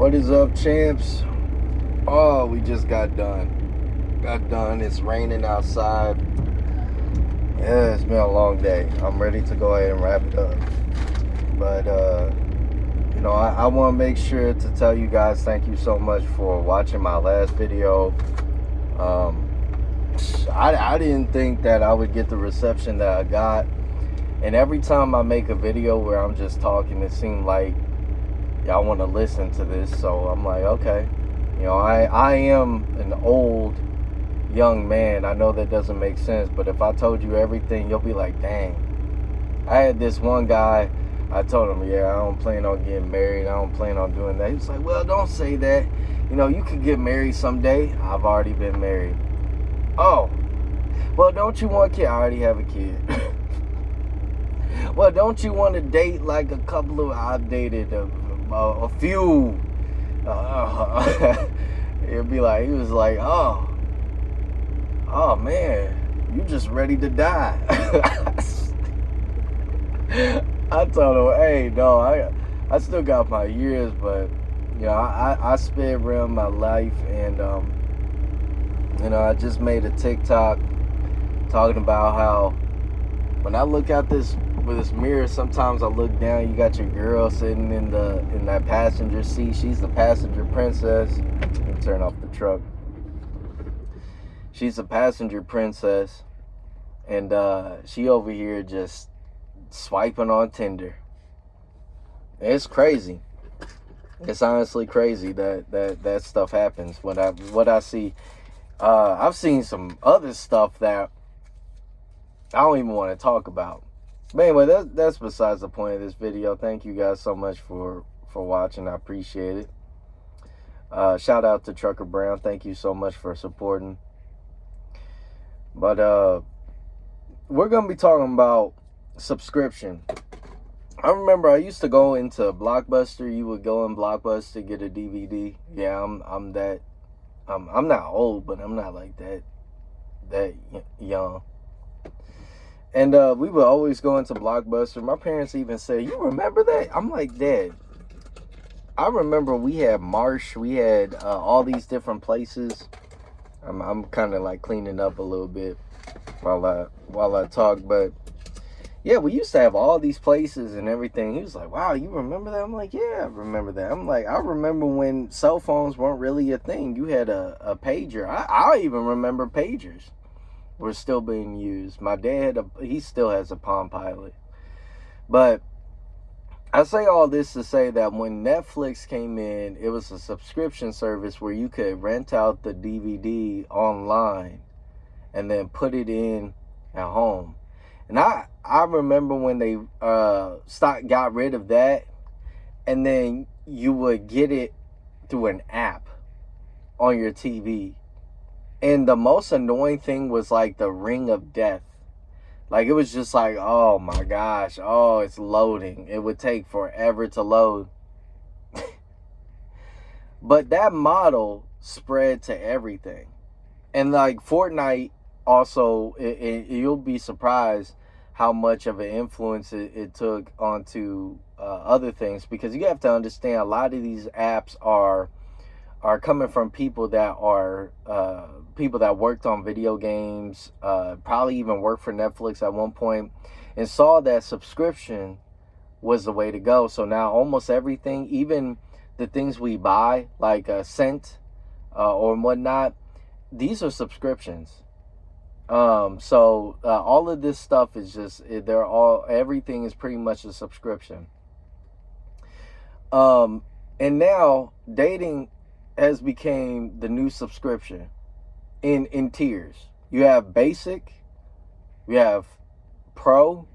What is up, champs? Oh, we just got done. It's raining outside. Yeah, it's been a long day. I'm ready to go ahead and wrap it up. But, I want to make sure to tell you guys thank you so much for watching my last video. I didn't think that I would get the reception that I got. And every time I make a video where I'm just talking, it seemed like y'all want to listen to this. So I'm like, okay. I am an old young man. I know that doesn't make sense, but if I told you everything, you'll be like, dang. I had this one guy, I told him, I don't plan on getting married. I don't plan on doing that. He was like, well, don't say that. You could get married someday. I've already been married. Oh, well, don't you want a kid? I already have a kid. Well, don't you want to date like a couple of, I've dated a few. It'd be like, he was like, oh man, you just ready to die. I told him, hey, no, I still got my years, but I sped around my life, and I just made a TikTok talking about how when I look out this mirror, sometimes I look down, you got your girl sitting in that passenger seat. She's the passenger princess. Let me turn off the truck. She's a passenger princess, and she over here just swiping on Tinder. It's crazy. It's honestly crazy that stuff happens. What I see, I've seen some other stuff that I don't even want to talk about. But anyway, that's besides the point of this video. Thank you guys so much for watching. I appreciate it. Shout out to Trucker Brown. Thank you so much for supporting. But we're going to be talking about subscription. I remember I used to go into Blockbuster. You would go in Blockbuster, get a DVD. Yeah, I'm not old, but I'm not like that young. And we would always go into Blockbuster. My parents even said, you remember that? I'm like, Dad, I remember we had Marsh. We had all these different places. I'm kind of like cleaning up a little bit while I talk. But, yeah, we used to have all these places and everything. He was like, wow, you remember that? I'm like, yeah, I remember that. I'm like, I remember when cell phones weren't really a thing. You had a pager. I even remember pagers were still being used. My dad, he still has a Palm Pilot. But I say all this to say that when Netflix came in, it was a subscription service where you could rent out the DVD online and then put it in at home. And I remember when they got rid of that, and then you would get it through an app on your TV. And the most annoying thing was like the ring of death. Like, it was just like, oh my gosh, oh, it's loading. It would take forever to load. But that model spread to everything. And like Fortnite also, you'll be surprised how much of an influence it took onto other things. Because you have to understand, a lot of these apps are coming from people that worked on video games, probably even worked for Netflix at one point, and saw that subscription was the way to go. So now almost everything, even the things we buy, like Scent or whatnot, these are subscriptions. So all of this stuff is just, everything is pretty much a subscription. And now dating has became the new subscription in tiers. You have basic, you have pro,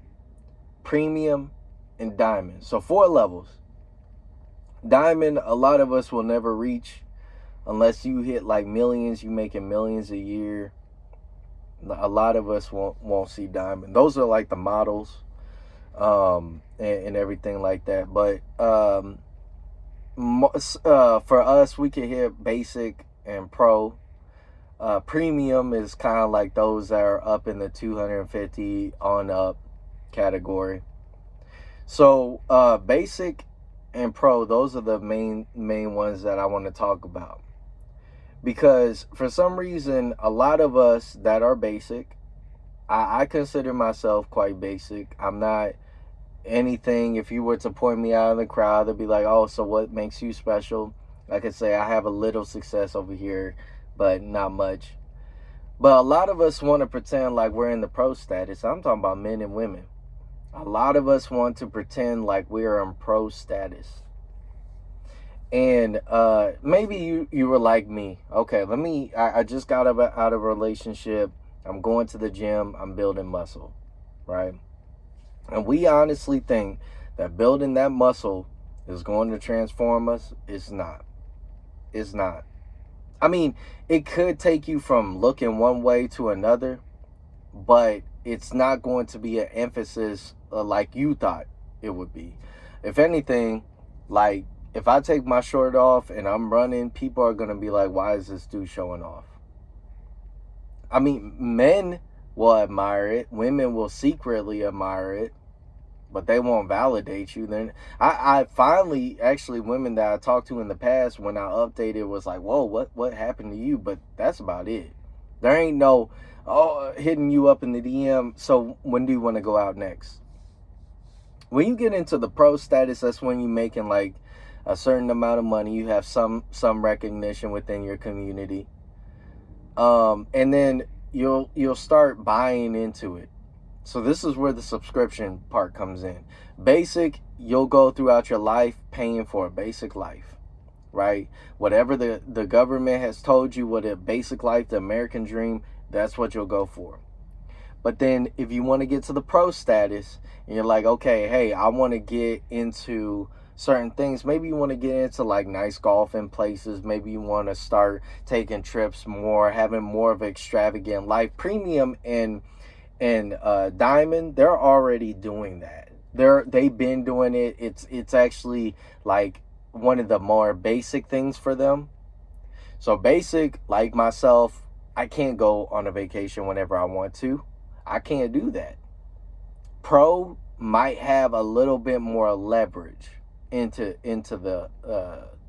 premium, and diamond. So 4 levels. Diamond, a lot of us will never reach unless you hit like millions. You making millions a year. A lot of us won't see diamond. Those are like the models, and everything like that. But for us, we can hit basic and pro. Premium is kind of like those that are up in the 250 on up category. So basic and pro, those are the main ones that I want to talk about. Because for some reason, a lot of us that are basic, I consider myself quite basic. I'm not anything. If you were to point me out in the crowd, they'd be like, oh, so what makes you special? I could say I have a little success over here, but not much. But a lot of us want to pretend like we're in the pro status. I'm talking about men and women. A lot of us want to pretend like we're in pro status. And maybe you were like me. Okay, I just got out of a relationship. I'm going to the gym. I'm building muscle, right? And we honestly think that building that muscle is going to transform us. It's not. It's not. I mean, it could take you from looking one way to another, but it's not going to be an emphasis like you thought it would be. If anything, like, if I take my shirt off and I'm running, people are going to be like, why is this dude showing off? I mean, men will admire it. Women will secretly admire it, but they won't validate you. Then I finally, actually, women that I talked to in the past, when I updated, was like, whoa, what happened to you? But that's about it. There ain't no, hitting you up in the DM, so when do you want to go out next? When you get into the pro status, that's when you're making like a certain amount of money. You have some recognition within your community. And then you'll start buying into it. So this is where the subscription part comes in. Basic, you'll go throughout your life paying for a basic life, right? Whatever the government has told you what a basic life, the American dream, that's what you'll go for. But then if you want to get to the pro status and you're like, okay, hey, I want to get into certain things. Maybe you want to get into like nice golfing places. Maybe you want to start taking trips more, having more of an extravagant life. Premium and Diamond, they're already doing that. They've been doing it. It's actually like one of the more basic things for them. So basic, like myself, I can't go on a vacation whenever I want to. I can't do that. Pro might have a little bit more leverage into the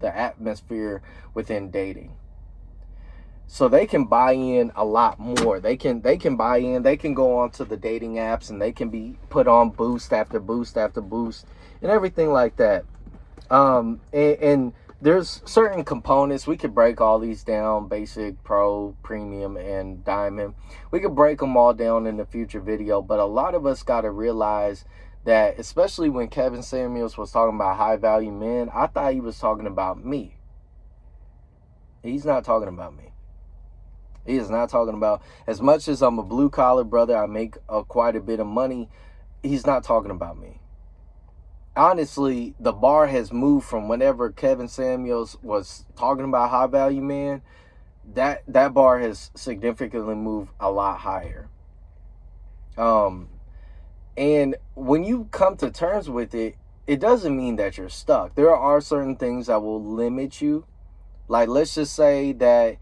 atmosphere within dating. So they can buy in a lot more. They can buy in. They can go onto the dating apps and they can be put on boost after boost after boost and everything like that. And there's certain components. We could break all these down: basic, pro, premium, and diamond. We could break them all down in a future video. But a lot of us got to realize that, especially when Kevin Samuels was talking about high value men, I thought he was talking about me. He's not talking about me. He is not talking about, as much as I'm a blue collar brother, I make quite a bit of money. He's not talking about me. Honestly, the bar has moved from whenever Kevin Samuels was talking about high value man, that bar has significantly moved a lot higher. And when you come to terms with it, it doesn't mean that you're stuck. There are certain things that will limit you. Like, let's just say that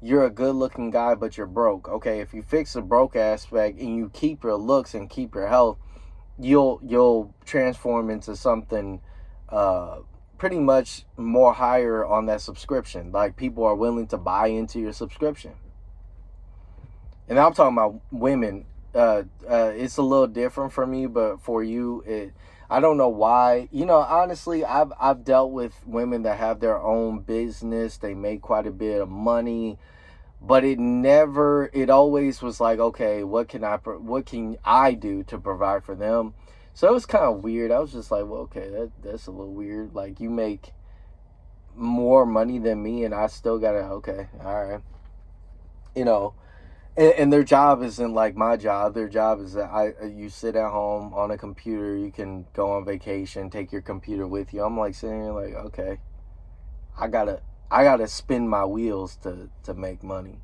you're a good looking guy, but you're broke. Okay, if you fix the broke aspect and you keep your looks and keep your health, you'll transform into something pretty much more higher on that subscription. Like, people are willing to buy into your subscription. And I'm talking about women. It's a little different for me, but for you, I don't know why. You know, honestly, I've dealt with women that have their own business. They make quite a bit of money, but it always was like, okay, what can I do to provide for them? So it was kind of weird. I was just like, well, okay, that's a little weird. Like, you make more money than me and I still gotta, okay, all right. You know, and their job isn't like my job. Their job is that you sit at home on a computer. You can go on vacation, take your computer with you. I'm like sitting here like, okay, I gotta spin my wheels to make money.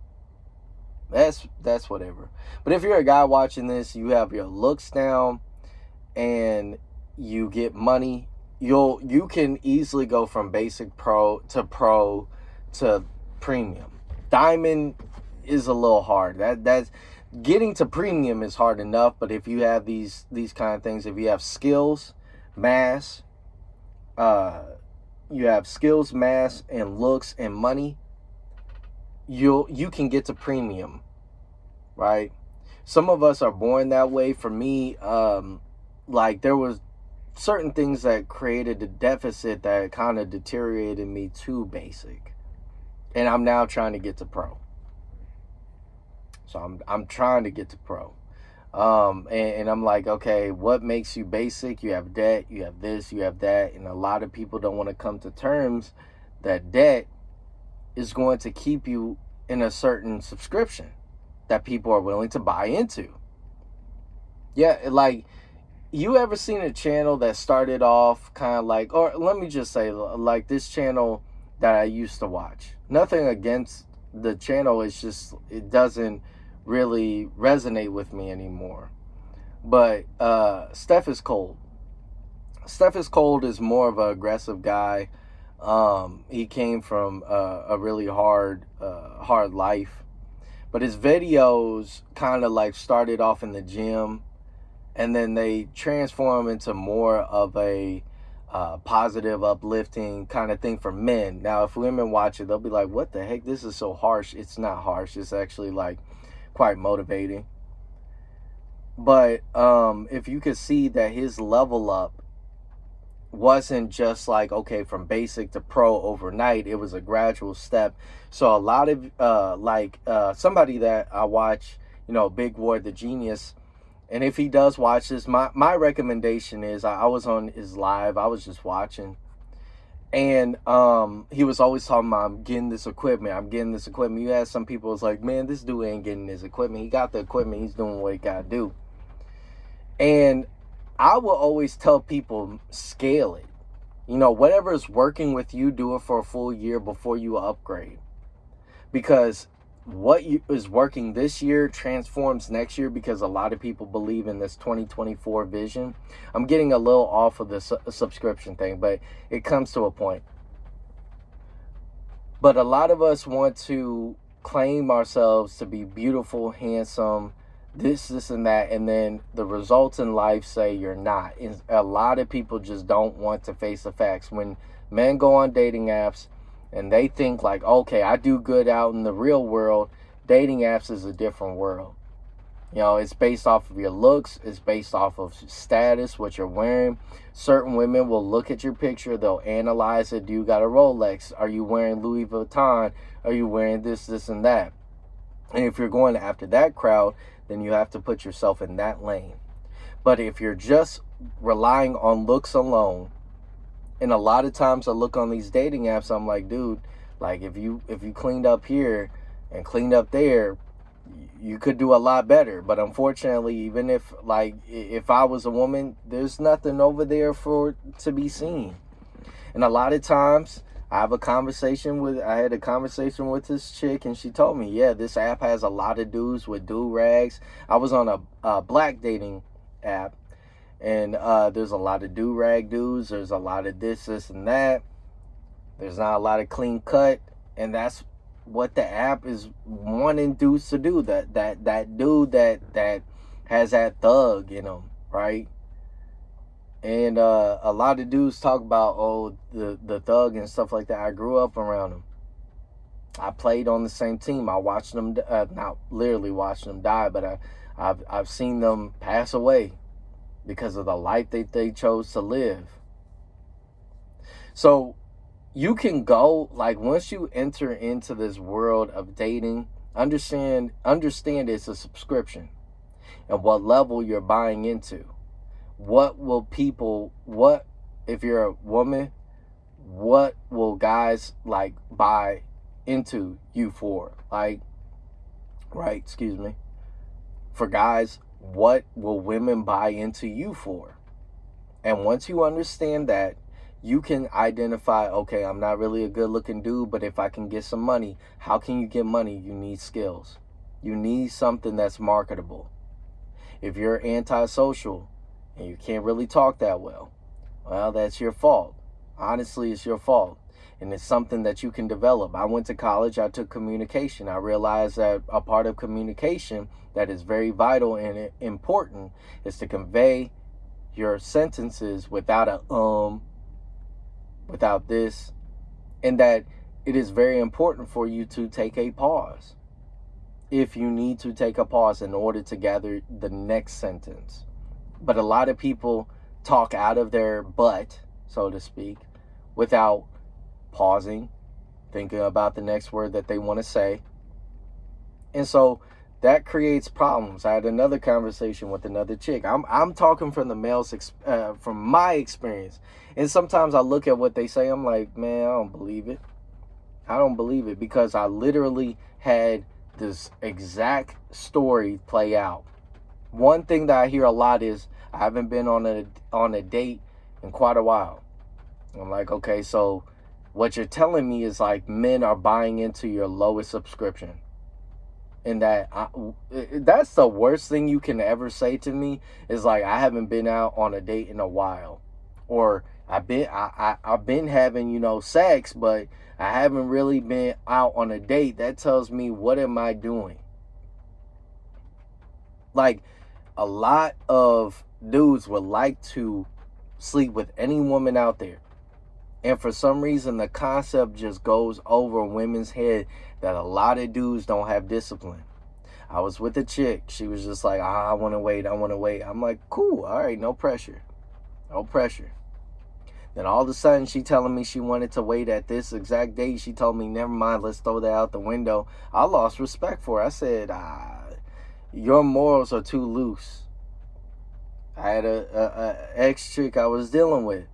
That's whatever. But if you're a guy watching this, you have your looks down and you get money, you can easily go from basic pro to premium. Diamond is a little hard. That's getting to premium is hard enough, but if you have these kind of things, if you have skills, mass, uh, you have skills, mass, and looks and money, you can get to premium, right? Some of us are born that way. For me, like there was certain things that created a deficit that kind of deteriorated me to basic, and I'm now trying to get to pro. So I'm trying to get to pro. And I'm like, okay, what makes you basic? You have debt, you have this, you have that, and a lot of people don't want to come to terms that debt is going to keep you in a certain subscription that people are willing to buy into. Yeah, like, you ever seen a channel that started off kind of like, or let me just say, like this channel that I used to watch. Nothing against the channel, it's just, it doesn't really resonate with me anymore. But Steph is Cold. Steph is Cold is more of an aggressive guy. He came from a really hard life, but his videos kind of like started off in the gym, and then they transform into more of a positive, uplifting kind of thing for men. Now, if women watch it, they'll be like, what the heck? This is so harsh. It's not harsh. It's actually like quite motivating. But if you could see that his level up wasn't just like, okay, from basic to pro overnight, it was a gradual step. So a lot of somebody that I watch, Big Ward the Genius, and if he does watch this, my recommendation is, I was on his live, I was just watching, and he was always talking about, I'm getting this equipment. You had some people was like, man, this dude ain't getting his equipment. He got the equipment, he's doing what he gotta do. And I will always tell people, scale it. Whatever is working with you, do it for a full year before you upgrade. Because what is working this year transforms next year, because a lot of people believe in this 2024 vision. I'm getting a little off of the subscription thing, but it comes to a point. But a lot of us want to claim ourselves to be beautiful, handsome, this and that, and then the results in life say you're not. And a lot of people just don't want to face the facts. When men go on dating apps and they think like, okay, I do good out in the real world, dating apps is a different world. It's based off of your looks, it's based off of status, what you're wearing. Certain women will look at your picture, they'll analyze it. Do you got a Rolex? Are you wearing Louis Vuitton? Are you wearing this and that? And if you're going after that crowd, then you have to put yourself in that lane. But if you're just relying on looks alone, and a lot of times I look on these dating apps, I'm like, dude, like if you cleaned up here and cleaned up there, you could do a lot better. But unfortunately, even if I was a woman, there's nothing over there to be seen. And a lot of times I had a conversation with this chick, and she told me, yeah, this app has a lot of dudes with do-rags. I was on a black dating app, and there's a lot of do-rag dudes. There's a lot of this and that. There's not a lot of clean cut, and that's what the app is wanting dudes to do. That dude that has that thug in him, right? And a lot of dudes talk about, the thug and stuff like that. I grew up around them. I played on the same team. I watched them, not literally watched them die, but I've seen them pass away because of the life that they chose to live. So you can go, like, once you enter into this world of dating, understand it's a subscription, and what level you're buying into. What if you're a woman, what will guys like buy into you for? For guys, what will women buy into you for? And once you understand that, you can identify, okay, I'm not really a good looking dude, but if I can get some money, how can you get money? You need skills. You need something that's marketable. If you're antisocial and you can't really talk that well, that's your fault. Honestly, it's your fault. And it's something that you can develop. I went to college, I took communication. I realized that a part of communication that is very vital and important is to convey your sentences without a without this, and that it is very important for you to take a pause if you need to take a pause in order to gather the next sentence. But a lot of people talk out of their butt, so to speak, without pausing, thinking about the next word that they want to say. And so that creates problems. I had another conversation with another chick. I'm talking from the male's from my experience. And sometimes I look at what they say, I'm like, man, I don't believe it. I don't believe it, because I literally had this exact story play out. One thing that I hear a lot is, I haven't been on a date in quite a while. I'm like, okay, so what you're telling me is like men are buying into your lowest subscription. And that's the worst thing you can ever say to me, is like, I haven't been out on a date in a while, or I've been having sex, but I haven't really been out on a date. That tells me, what am I doing? Like, a lot of dudes would like to sleep with any woman out there, and for some reason the concept just goes over women's head that a lot of dudes don't have discipline. I was with a chick. She was just like, I want to wait. I'm like, cool. All right. No pressure. Then all of a sudden she telling me she wanted to wait at this exact date. She told me, never mind, let's throw that out the window. I lost respect for her. I said, your morals are too loose. I had a ex-chick I was dealing with.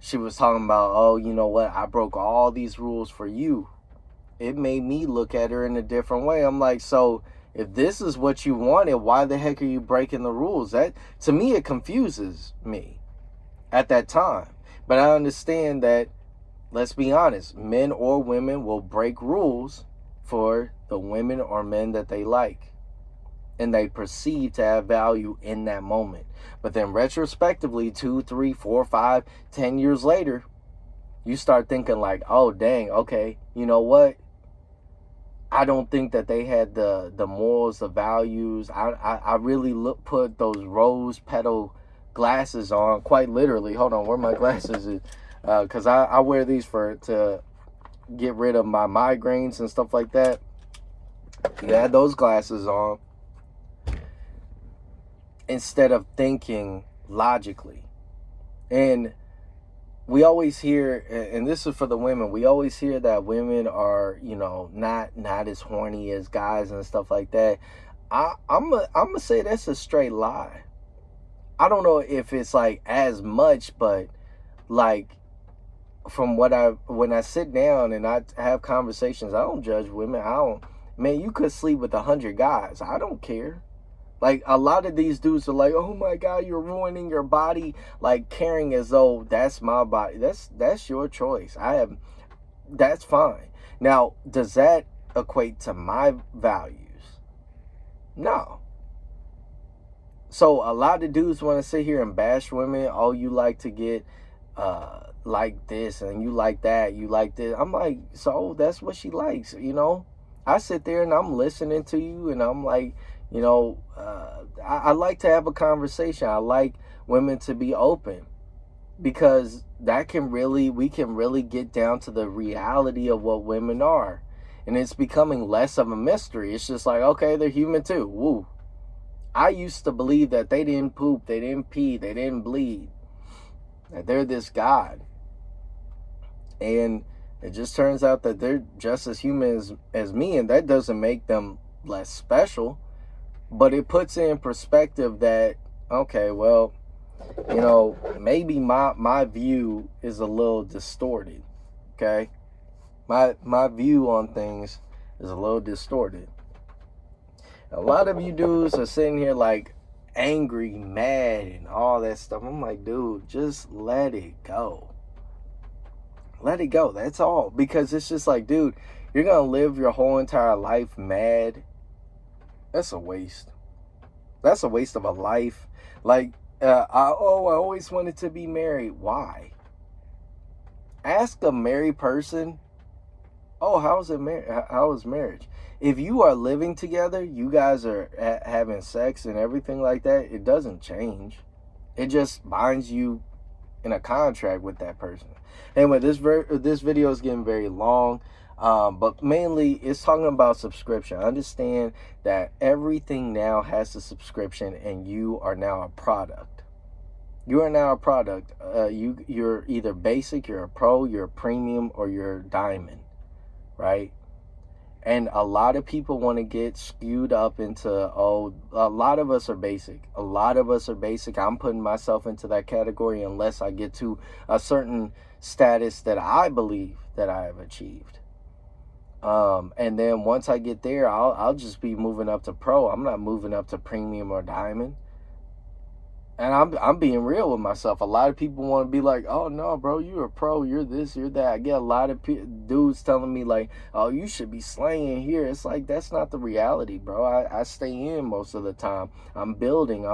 She was talking about, oh, you know what? I broke all these rules for you. It made me look at her in a different way. I'm like, so if this is what you wanted, why the heck are you breaking the rules? That, to me, it confuses me at that time. But I understand that, let's be honest, men or women will break rules for the women or men that they like and they perceive to have value in that moment. But then retrospectively, 2, 3, 4, 5, 10 years later, you start thinking like, oh, dang, okay, you know what? I don't think that they had the morals, the values. I really put those rose petal glasses on, quite literally. Hold on, where my glasses is? Because I wear these to get rid of my migraines and stuff like that. You had those glasses on instead of thinking logically. And we always hear, and this is for the women, we always hear that women are, not as horny as guys and stuff like that. I'm gonna say that's a straight lie. I don't know if it's like as much, but like from when I sit down and I have conversations, I don't judge women. Man, you could sleep with 100 guys. I don't care. Like, a lot of these dudes are like, oh my God, you're ruining your body, like caring as though that's my body. That's your choice. That's fine. Now, does that equate to my values? No. So a lot of dudes want to sit here and bash women. Oh, you like to get like this and you like that, you like this. I'm like, so that's what she likes, I sit there and I'm listening to you and I'm like, I like to have a conversation. I like women to be open, because we can really get down to the reality of what women are. And it's becoming less of a mystery. It's just like, okay, they're human too. Woo. I used to believe that they didn't poop, they didn't pee, they didn't bleed, that they're this God. And it just turns out that they're just as human as me, and that doesn't make them less special. But it puts in perspective that, okay, well, maybe my view is a little distorted, okay? My view on things is a little distorted. A lot of you dudes are sitting here like angry, mad, and all that stuff. I'm like, dude, just let it go. Let it go. That's all. Because it's just like, dude, you're going to live your whole entire life mad. That's a waste. That's a waste of a life. Like, I always wanted to be married. Why? Ask a married person, oh, how is marriage? If you are living together, you guys are having sex and everything like that, it doesn't change. It just binds you in a contract with that person. Anyway, this video is getting very long, but mainly it's talking about subscription. Understand that everything now has a subscription, and you are now a product. You are now a product. You're either basic, you're a pro, you're a premium, or you're diamond, right? And a lot of people want to get skewed up into, oh, a lot of us are basic. A lot of us are basic. I'm putting myself into that category unless I get to a certain status that I believe that I have achieved. And then once I get there, I'll just be moving up to pro. I'm not moving up to premium or diamond. And I'm being real with myself. A lot of people want to be like, oh, no, bro, you're a pro. You're this, you're that. I get a lot of dudes telling me like, oh, you should be slaying here. It's like, that's not the reality, bro. I stay in most of the time. I'm building.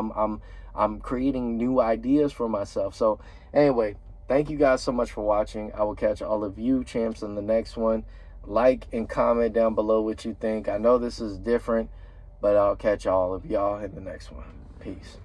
I'm creating new ideas for myself. So anyway, thank you guys so much for watching. I will catch all of you champs in the next one. Like and comment down below what you think. I know this is different, but I'll catch all of y'all in the next one. Peace.